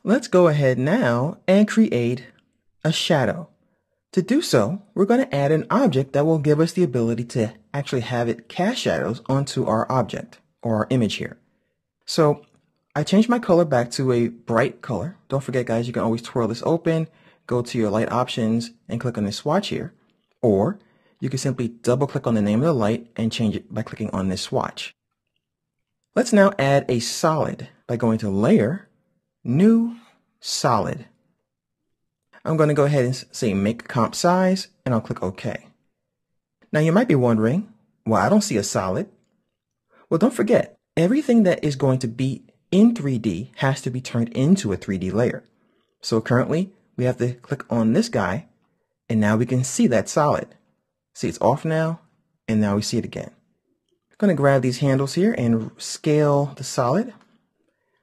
Let's go ahead now and create a shadow. To do so, we're going to add an object that will give us the ability to actually have it cast shadows onto our object or our image here. So I changed my color back to a bright color. Don't forget, guys, you can always twirl this open, go to your light options and click on this swatch here, or you can simply double click on the name of the light and change it by clicking on this swatch. Let's now add a solid by going to Layer, New, Solid. I'm going to go ahead and say Make Comp Size, and I'll click OK. Now you might be wondering, well, I don't see a solid. Well, don't forget, everything that is going to be in 3D has to be turned into a 3D layer. So currently, we have to click on this guy, and now we can see that solid. See, it's off now, and now we see it again. I'm going to grab these handles here and scale the solid. Let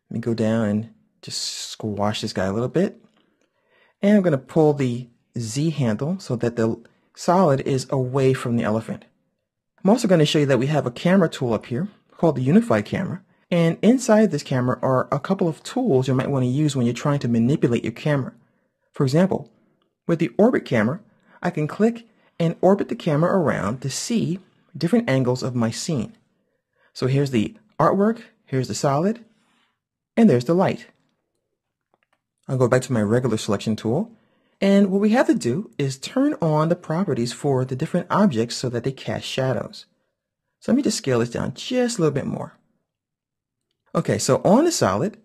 me go down and just squash this guy a little bit. And I'm going to pull the Z handle so that the solid is away from the elephant. I'm also going to show you that we have a camera tool up here called the Unified Camera. And inside this camera are a couple of tools you might want to use when you're trying to manipulate your camera. For example, with the Orbit camera, I can click and orbit the camera around to see different angles of my scene. So here's the artwork, here's the solid, and there's the light. I'll go back to my regular selection tool, and what we have to do is turn on the properties for the different objects so that they cast shadows. So let me just scale this down just a little bit more. Okay, so on the solid,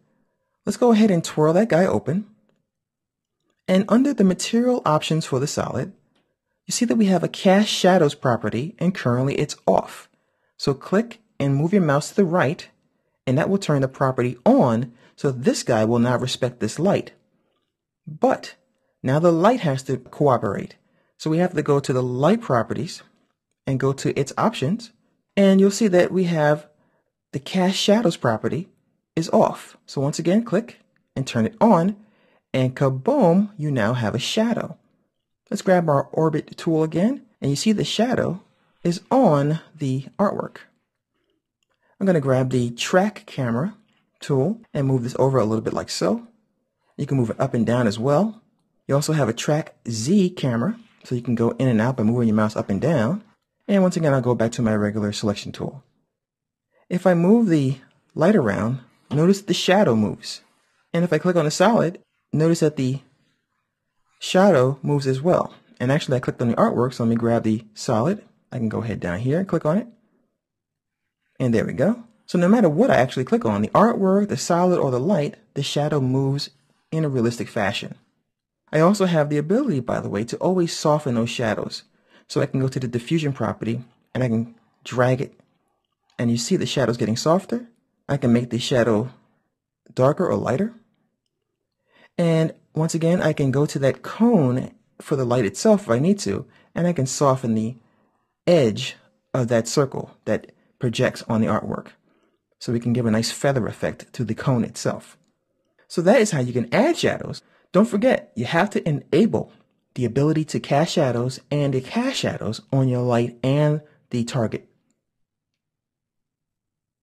let's go ahead and twirl that guy open. And under the material options for the solid, you see that we have a cast shadows property, and currently it's off. So click and move your mouse to the right, and that will turn the property on, so this guy will now respect this light. But now the light has to cooperate. So we have to go to the light properties and go to its options, and you'll see that we have the cast shadows property is off. So once again, click and turn it on, and kaboom, you now have a shadow. Let's grab our Orbit tool again, and you see the shadow is on the artwork. I'm going to grab the Track Camera tool and move this over a little bit like so. You can move it up and down as well. You also have a Track Z camera, so you can go in and out by moving your mouse up and down. And once again, I'll go back to my regular selection tool. If I move the light around, notice the shadow moves. And if I click on the solid, notice that the shadow moves as well. And actually I clicked on the artwork, so let me grab the solid. I can go ahead down here and click on it. And there we go. So no matter what I actually click on, the artwork, the solid, or the light, the shadow moves in a realistic fashion. I also have the ability, by the way, to always soften those shadows. So I can go to the diffusion property and I can drag it, and you see the shadows getting softer. I can make the shadow darker or lighter. And once again, I can go to that cone for the light itself if I need to, and I can soften the edge of that circle that projects on the artwork. So we can give a nice feather effect to the cone itself. So that is how you can add shadows. Don't forget, you have to enable the ability to cast shadows and to cast shadows on your light and the target